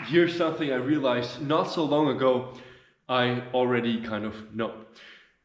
here's something I realized not so long ago I already kind of know.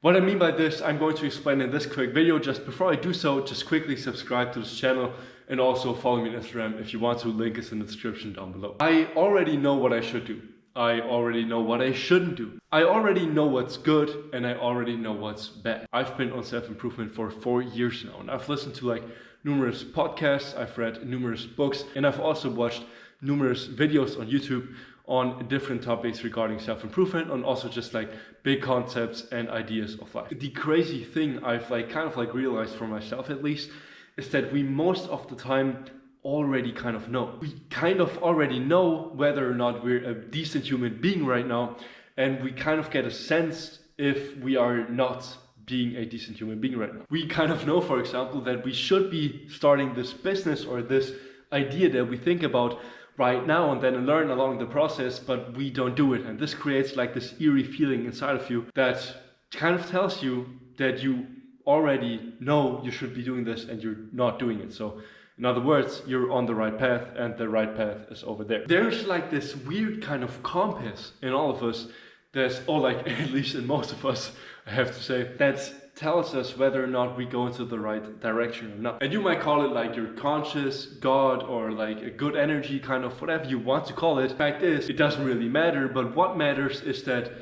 What I mean by this, I'm going to explain in this quick video. Just before I do so, just quickly subscribe to this channel and also follow me on Instagram if you want to. Link is in the description down below. I already know what I should do. I already know what I shouldn't do. I already know what's good and I already know what's bad. I've been on self-improvement for 4 years now, and I've listened to like numerous podcasts, I've read numerous books, and I've also watched numerous videos on YouTube on different topics regarding self-improvement, and also just like big concepts and ideas of life. The crazy thing I've kind of realized for myself at least is that we most of the time already kind of know. We kind of already know whether or not we're a decent human being right now, and we kind of get a sense if we are not being a decent human being right now. We kind of know, for example, that we should be starting this business or this idea that we think about right now and then learn along the process, but we don't do it. And this creates like this eerie feeling inside of you that kind of tells you that you already know you should be doing this and you're not doing it. So in other words, you're on the right path and the right path is over there. There's like this weird kind of compass in all of us that's, or like at least in most of us, I have to say, that tells us whether or not we go into the right direction or not. And you might call it like your conscious, God, or like a good energy, kind of whatever you want to call it. The fact is, it doesn't really matter, but what matters is that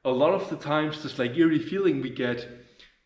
a lot of the times this like eerie feeling we get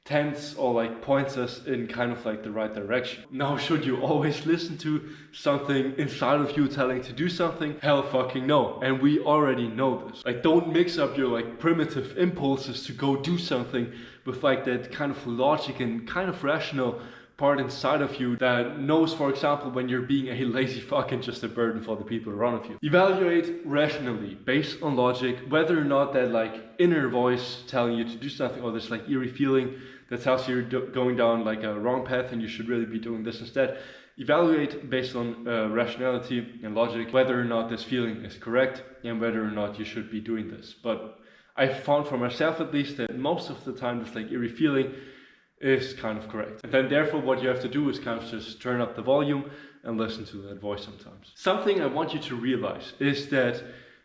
tends or like points us in kind of like the right direction. Now, should you always listen to something inside of you telling to do something? Hell fucking no. And we already know this. Like, don't mix up your like primitive impulses to go do something with like that kind of logic and kind of rational part inside of you that knows, for example, when you're being a lazy fuck and just a burden for the people around you. Evaluate rationally, based on logic, whether or not that like inner voice telling you to do something, or this like eerie feeling that tells you you're going down like a wrong path and you should really be doing this instead. Evaluate based on rationality and logic whether or not this feeling is correct and whether or not you should be doing this. But I found for myself at least that most of the time this like eerie feeling is kind of correct. And then therefore what you have to do is kind of just turn up the volume and listen to that voice sometimes. Something I want you to realize is that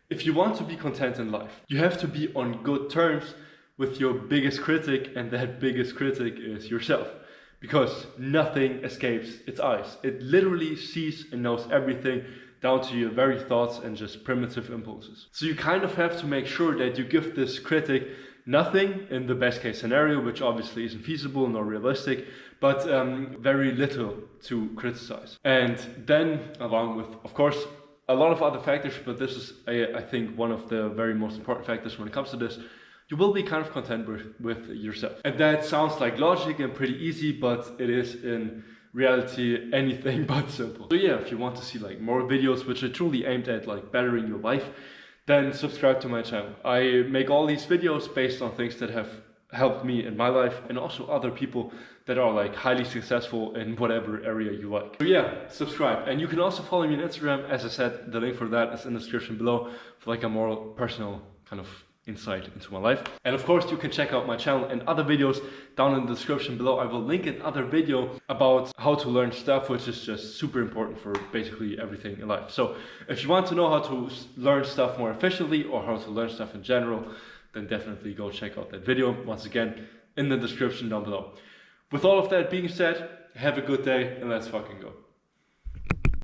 if you want to be content in life, you have to be on good terms with your biggest critic, and that biggest critic is yourself. Because nothing escapes its eyes. It literally sees and knows everything down to your very thoughts and just primitive impulses. So you kind of have to make sure that you give this critic nothing in the best case scenario, which obviously isn't feasible nor realistic, but very little to criticize. And then along with, of course, a lot of other factors, but this is, I think, one of the very most important factors when it comes to this, you will be kind of content with yourself. And that sounds like logic and pretty easy, but it is in reality anything but simple. So yeah, if you want to see like more videos which are truly aimed at like bettering your life, then subscribe to my channel. I make all these videos based on things that have helped me in my life and also other people that are like highly successful in whatever area you like. So yeah, subscribe. And you can also follow me on Instagram. As I said, the link for that is in the description below for like a more personal kind of insight into my life. And of course you can check out my channel and other videos down in the description below. I will link another video about how to learn stuff, which is just super important for basically everything in life. So if you want to know how to learn stuff more efficiently or how to learn stuff in general, then definitely go check out that video, once again in the description down below. With all of that being said, have a good day and let's fucking go.